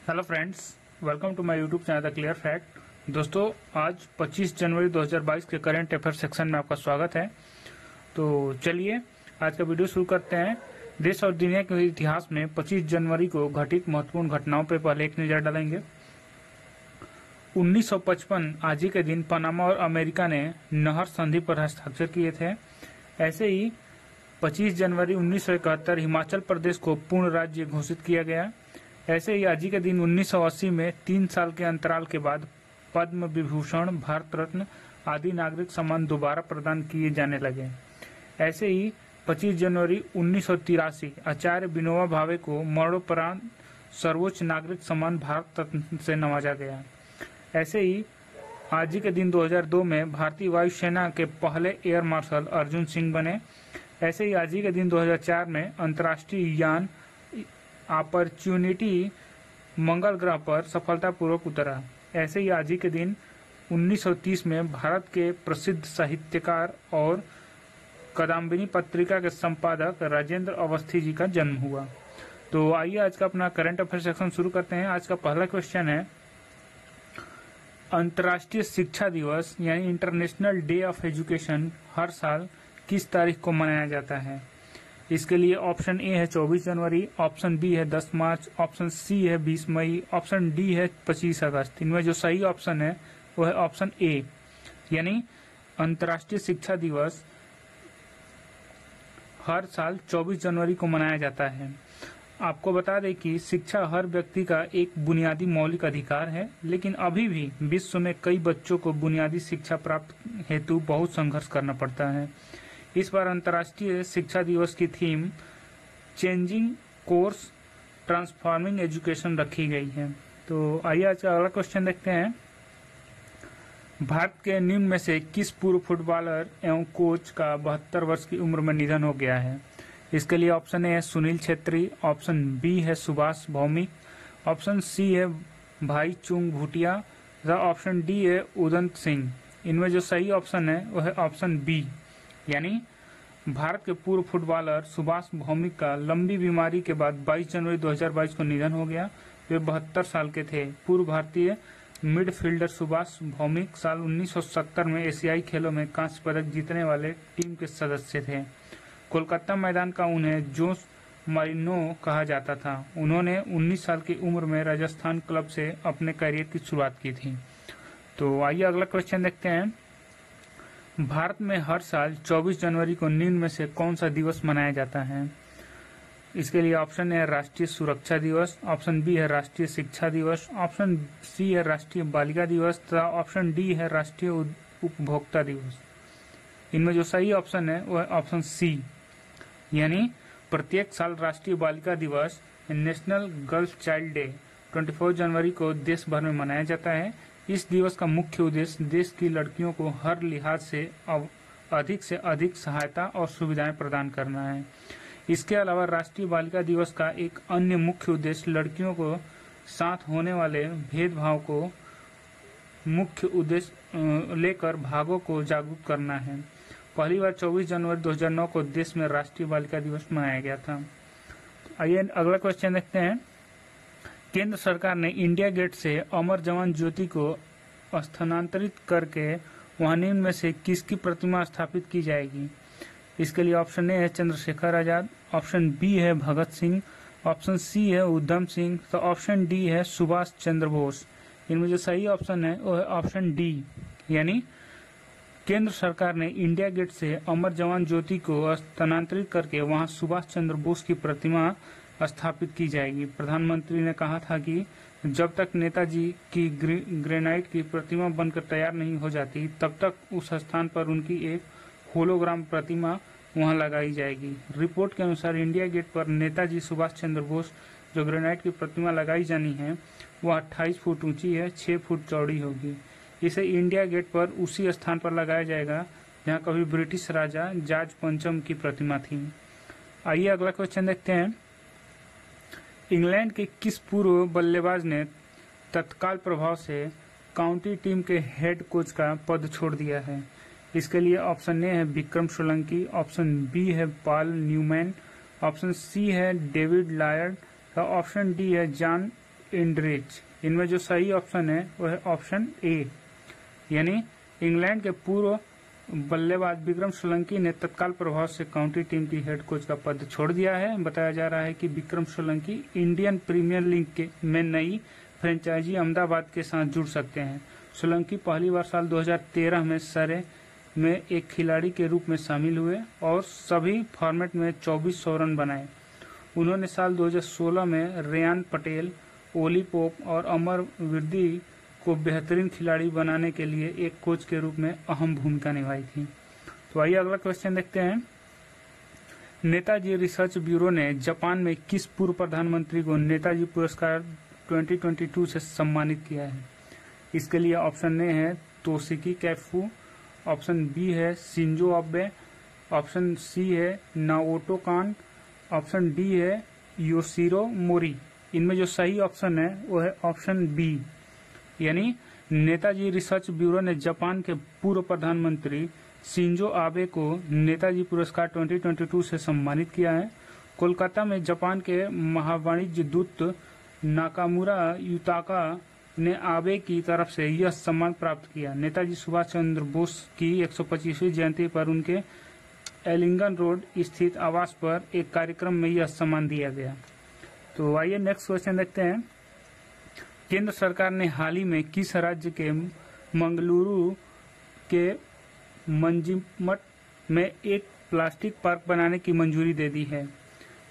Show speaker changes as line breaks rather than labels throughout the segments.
Hello friends, welcome to my YouTube channel the clear fact. दोस्तों, आज 25 जनवरी 2022 के current affair section में आपका स्वागत है। तो चलिए आज का वीडियो शुरू करते हैं। देश और दुनिया के इतिहास में 25 जनवरी को घटित महत्वपूर्ण घटनाओं पर पहले एक नजर डालेंगे। 1955 आज ही के दिन पनामा और अमेरिका ने नहर संधि पर हस्ताक्षर किए थे। ऐसे ही 25 जनवरी 1971 हिमाचल प्रदेश को पूर्ण राज्य घोषित किया गया। ऐसे ही आज ही के दिन 1980 में 3 साल के अंतराल के बाद पद्म विभूषण, भारत रत्न आदि नागरिक सम्मान दोबारा प्रदान किए जाने लगे। ऐसे ही 25 जनवरी 1983 आचार्य विनोबा भावे को मरणोपरांत सर्वोच्च नागरिक सम्मान भारत रत्न से नवाजा गया। ऐसे ही आज ही के दिन 2002 में भारतीय वायुसेना के पहले एयर मार्शल अर्जुन सिंह बने। ऐसे ही आज ही के दिन 2004 में अंतर्राष्ट्रीय यान अपॉर्चुनिटी मंगल ग्रह पर सफलतापूर्वक उतरा। ऐसे ही आज ही के दिन 1930 में भारत के प्रसिद्ध साहित्यकार और कादम्बिनी पत्रिका के संपादक राजेंद्र अवस्थी जी का जन्म हुआ। तो आइए आज का अपना करंट अफेयर सेक्शन शुरू करते हैं। आज का पहला क्वेश्चन है, अंतर्राष्ट्रीय शिक्षा दिवस यानी इंटरनेशनल डे ऑफ एजुकेशन हर साल किस तारीख को मनाया जाता है? इसके लिए ऑप्शन ए है 24 जनवरी, ऑप्शन बी है 10 मार्च, ऑप्शन सी है 20 मई, ऑप्शन डी है 25 अगस्त। इनमें जो सही ऑप्शन है वो है ऑप्शन ए, यानी अंतर्राष्ट्रीय शिक्षा दिवस हर साल 24 जनवरी को मनाया जाता है। आपको बता दें कि शिक्षा हर व्यक्ति का एक बुनियादी मौलिक अधिकार है, लेकिन अभी भी विश्व में कई बच्चों को बुनियादी शिक्षा प्राप्त हेतु बहुत संघर्ष करना पड़ता है। इस बार अंतर्राष्ट्रीय शिक्षा दिवस की theme changing course transforming education रखी गई है। तो आइए आज का अगला क्वेश्चन देखते हैं। भारत के निम्न में से किस पूर्व फुटबॉलर एवं कोच का 72 वर्ष की उम्र में निधन हो गया है? इसके लिए ऑप्शन ए है सुनील छेत्री, ऑप्शन बी है सुभाष भौमिक, ऑप्शन सी है भाई चुंग भूटिया, ऑप्शन डी है उदंत सिंह। इनमें जो सही ऑप्शन है वो है ऑप्शन बी, यानी भारत के पूर्व फुटबॉलर सुभाष भौमिक का लंबी बीमारी के बाद 22 जनवरी 2022 को निधन हो गया। वे 72 साल के थे। पूर्व भारतीय मिडफील्डर सुभाष भौमिक साल 1970 में एशियाई खेलों में कांस्य पदक जीतने वाले टीम के सदस्य थे। कोलकाता मैदान का उन्हें जोस मारिनो कहा जाता था। उन्होंने 19 साल की उम्र में राजस्थान क्लब से अपने करियर की शुरुआत की थी। तो आइए अगला क्वेश्चन देखते हैं। भारत में हर साल 24 जनवरी को निम्न में से कौन सा दिवस मनाया जाता है? इसके लिए ऑप्शन है राष्ट्रीय सुरक्षा दिवस, ऑप्शन बी है राष्ट्रीय शिक्षा दिवस, ऑप्शन सी है राष्ट्रीय बालिका दिवस तथा ऑप्शन डी है राष्ट्रीय उपभोक्ता दिवस। इनमें जो सही ऑप्शन है वो है ऑप्शन सी, यानी प्रत्येक साल राष्ट्रीय बालिका दिवस नेशनल गर्ल्स चाइल्ड डे 24 जनवरी को देश भर में मनाया जाता है। इस दिवस का मुख्य उद्देश्य देश की लड़कियों को हर लिहाज से अधिक सहायता और सुविधाएं प्रदान करना है। इसके अलावा राष्ट्रीय बालिका दिवस का एक अन्य मुख्य उद्देश्य लड़कियों को साथ होने वाले भेदभाव को मुख्य उद्देश्य लेकर भागों को जागरूक करना है। पहली बार 24 जनवरी 2009 को देश में राष्ट्रीय बालिका दिवस मनाया गया था। आइए अगला क्वेश्चन देखते हैं। केंद्र सरकार ने इंडिया गेट से अमर जवान ज्योति को स्थानांतरित करके वहां निम्न में से किसकी प्रतिमा स्थापित की जाएगी? इसके लिए ऑप्शन ए है चंद्रशेखर आजाद, ऑप्शन बी है भगत सिंह, ऑप्शन सी है उधम सिंह, तो ऑप्शन डी है सुभाष चंद्र बोस। इनमें जो सही ऑप्शन है वो है ऑप्शन डी, यानी केंद्र सरकार ने इंडिया गेट से अमर जवान ज्योति को स्थानांतरित करके वहां सुभाष चंद्र बोस की प्रतिमा स्थापित की जाएगी। प्रधानमंत्री ने कहा था कि जब तक नेताजी की ग्रेनाइट की प्रतिमा बनकर तैयार नहीं हो जाती तब तक उस स्थान पर उनकी एक होलोग्राम प्रतिमा वहां लगाई जाएगी। रिपोर्ट के अनुसार इंडिया गेट पर नेताजी सुभाष चंद्र बोस जो ग्रेनाइट की प्रतिमा लगाई जानी है वह 28 फुट ऊंची है, 6 फुट चौड़ी होगी। इसे इंडिया गेट पर उसी स्थान पर लगाया जाएगा जहां कभी ब्रिटिश राजा जॉर्ज पंचम की प्रतिमा थी। आइए अगला क्वेश्चन देखते हैं। इंग्लैंड के किस पूर्व बल्लेबाज ने तत्काल प्रभाव से काउंटी टीम के हेड कोच का पद छोड़ दिया है? इसके लिए ऑप्शन ए है विक्रम सोलंकी, ऑप्शन बी है पॉल न्यूमैन, ऑप्शन सी है डेविड लायर्ड, ऑप्शन डी है जॉन एंड्रिच। इनमें जो सही ऑप्शन है वो है ऑप्शन ए, यानी इंग्लैंड के पूर्व बल्लेबाज विक्रम सोलंकी ने तत्काल प्रभाव से काउंटी टीम की हेड कोच का पद छोड़ दिया है। बताया जा रहा है कि Vikram Solanki Indian premier league में नई फ्रेंचाइजी अहमदाबाद के साथ जुड़ सकते हैं। सोलंकी पहली बार साल 2013 में सरे में एक खिलाड़ी के रूप में शामिल हुए और सभी फॉर्मेट में 2400 रन बनाए। उन्होंने साल 2016 में रेयान पटेल, ओली पोप और अमर विर्दी को बेहतरीन खिलाड़ी बनाने के लिए एक कोच के रूप में अहम भूमिका निभाई थी। तो आइए अगला क्वेश्चन देखते हैं। नेताजी रिसर्च ब्यूरो ने जापान में किस पूर्व प्रधानमंत्री को नेताजी पुरस्कार 2022 से सम्मानित किया है? इसके लिए ऑप्शन ए है तोशिकी कैफू, ऑप्शन बी है शिंजो आबे, ऑप्शन सी है नाओटो कान, ऑप्शन डी है योशिरो मोरी। इनमें जो सही ऑप्शन है वो है ऑप्शन बी, यानी नेताजी रिसर्च ब्यूरो ने जापान के पूर्व प्रधानमंत्री शिंजो आबे को नेताजी पुरस्कार 2022 से सम्मानित किया है। कोलकाता में जापान के महावाणिज्य दूत नाकामुरा युताका ने आबे की तरफ से यह सम्मान प्राप्त किया। नेताजी सुभाष चंद्र बोस की 125वीं जयंती पर उनके एलिंगन रोड स्थित आवास पर एक कार्यक्रम में यह सम्मान दिया गया। तो आइए नेक्स्ट क्वेश्चन देखते हैं। केंद्र सरकार ने हाल ही में किस राज्य के मंगलुरु के मंजिमट में एक प्लास्टिक पार्क बनाने की मंजूरी दे दी है?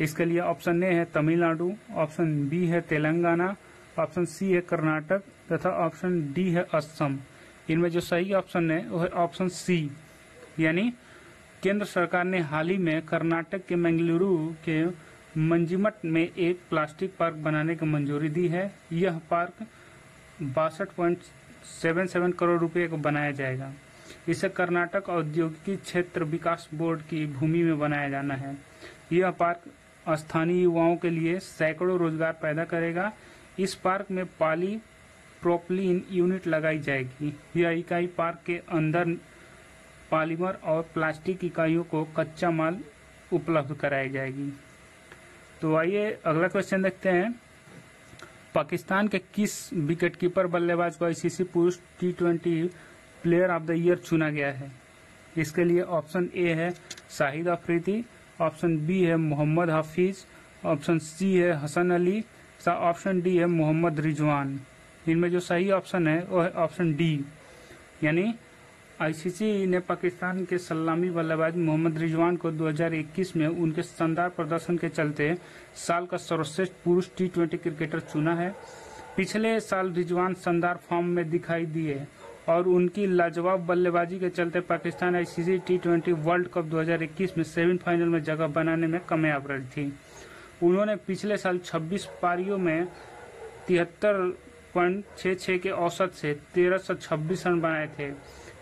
इसके लिए ऑप्शन ए है तमिलनाडु, ऑप्शन बी है तेलंगाना, ऑप्शन सी है कर्नाटक तथा ऑप्शन डी है असम। इनमें जो सही ऑप्शन है वो है ऑप्शन सी, यानी केंद्र सरकार ने हाल ही में कर्नाटक के मंगलुरु के मंजिमट में एक प्लास्टिक पार्क बनाने की मंजूरी दी है। यह पार्क 62.77 करोड़ रुपए को बनाया जाएगा। इसे कर्नाटक औद्योगिकी क्षेत्र विकास बोर्ड की भूमि में बनाया जाना है। यह पार्क स्थानीय युवाओं के लिए सैकड़ों रोजगार पैदा करेगा। इस पार्क में पॉली प्रोपिलीन यूनिट लगाई जाएगी। यह इकाई पार्क के अंदर पॉलीमर और प्लास्टिक इकाइयों को कच्चा माल उपलब्ध कराई जाएगी। तो आइए अगला क्वेश्चन देखते हैं। पाकिस्तान के किस विकेटकीपर बल्लेबाज को आईसीसी पुरुष T20 player of the year चुना गया है? इसके लिए ऑप्शन ए है शाहिद अफरीदी, ऑप्शन बी है मोहम्मद हफीज, ऑप्शन सी है हसन अली, ऑप्शन डी है मोहम्मद रिजवान। इनमें जो सही ऑप्शन है वो है ऑप्शन डी, यानी आईसीसी ने पाकिस्तान के सलामी बल्लेबाज मोहम्मद रिजवान को 2021 में उनके शानदार प्रदर्शन के चलते साल का सर्वश्रेष्ठ पुरुष T20 क्रिकेटर चुना है। पिछले साल रिजवान शानदार फॉर्म में दिखाई दिए और उनकी लाजवाब बल्लेबाजी के चलते Pakistan ICC T20 world cup 2021 में सेमीफाइनल में जगह बनाने में कामयाब रही थी। उन्होंने पिछले साल 26 पारियों में 73.66 के औसत से 1326 रन बनाए थे।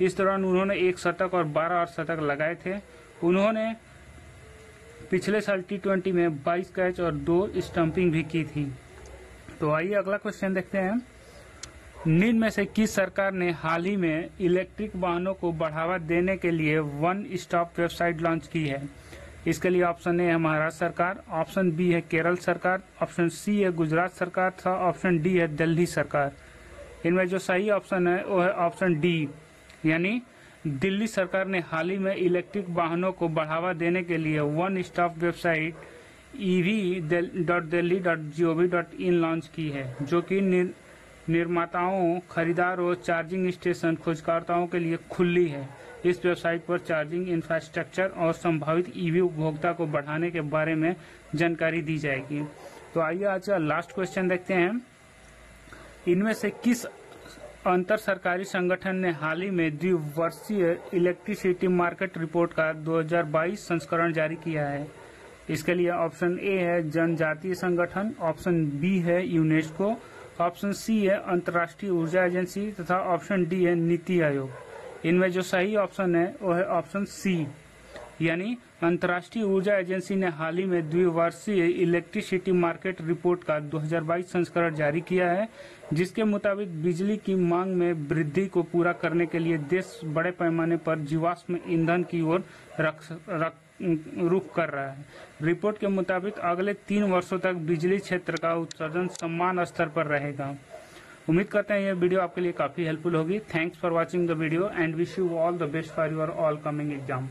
इस दौरान उन्होंने एक शतक और 12 अर्धशतक लगाए थे। उन्होंने पिछले साल T20 में 22 कैच और 2 स्टंपिंग भी की थी। तो आइए अगला क्वेश्चन देखते हैं। निम्न में से किस सरकार ने हाल ही में इलेक्ट्रिक वाहनों को बढ़ावा देने के लिए वन स्टॉप वेबसाइट लॉन्च की है? इसके लिए ऑप्शन ए है महाराष्ट्र सरकार, ऑप्शन बी है केरल सरकार, ऑप्शन सी है गुजरात सरकार तथा ऑप्शन डी है दिल्ली सरकार। इनमें जो सही ऑप्शन है वो है ऑप्शन डी, यानी दिल्ली सरकार ने हाल ही में इलेक्ट्रिक वाहनों को बढ़ावा देने के लिए one stop website ev.delhi.gov.in launch की है, जो कि निर्माताओं, खरीदारों, चार्जिंग स्टेशन खोजकर्ताओं के लिए खुली है। इस वेबसाइट पर चार्जिंग इंफ्रास्ट्रक्चर और संभावित ईवी उपभोक्ता को बढ़ाने के बारे में जानकारी दी जाएगी। तो आइए आज का लास्ट क्वेश्चन देखते हैं। इनमें से किस अंतर सरकारी संगठन ने हाल ही में द्विवर्षीय इलेक्ट्रिसिटी मार्केट रिपोर्ट का 2022 संस्करण जारी किया है? इसके लिए ऑप्शन ए है जनजातीय संगठन, ऑप्शन बी है यूनेस्को, ऑप्शन सी है अंतर्राष्ट्रीय ऊर्जा एजेंसी तथा ऑप्शन डी है नीति आयोग। इनमें जो सही ऑप्शन है वो है ऑप्शन सी, यानी अंतर्राष्ट्रीय ऊर्जा एजेंसी ने हाल ही में द्विवर्षीय इलेक्ट्रिसिटी मार्केट रिपोर्ट का 2022 संस्करण जारी किया है, जिसके मुताबिक बिजली की मांग में वृद्धि को पूरा करने के लिए देश बड़े पैमाने पर जीवाश्म ईंधन की ओर रुख कर रहा है। रिपोर्ट के मुताबिक अगले 3 वर्षों तक बिजली क्षेत्र का उत्सर्जन समान स्तर पर रहेगा। उम्मीद करते हैं यह वीडियो आपके लिए काफी हेल्पफुल होगी। Thanks for watching the video and wish you all the best for your all coming exam.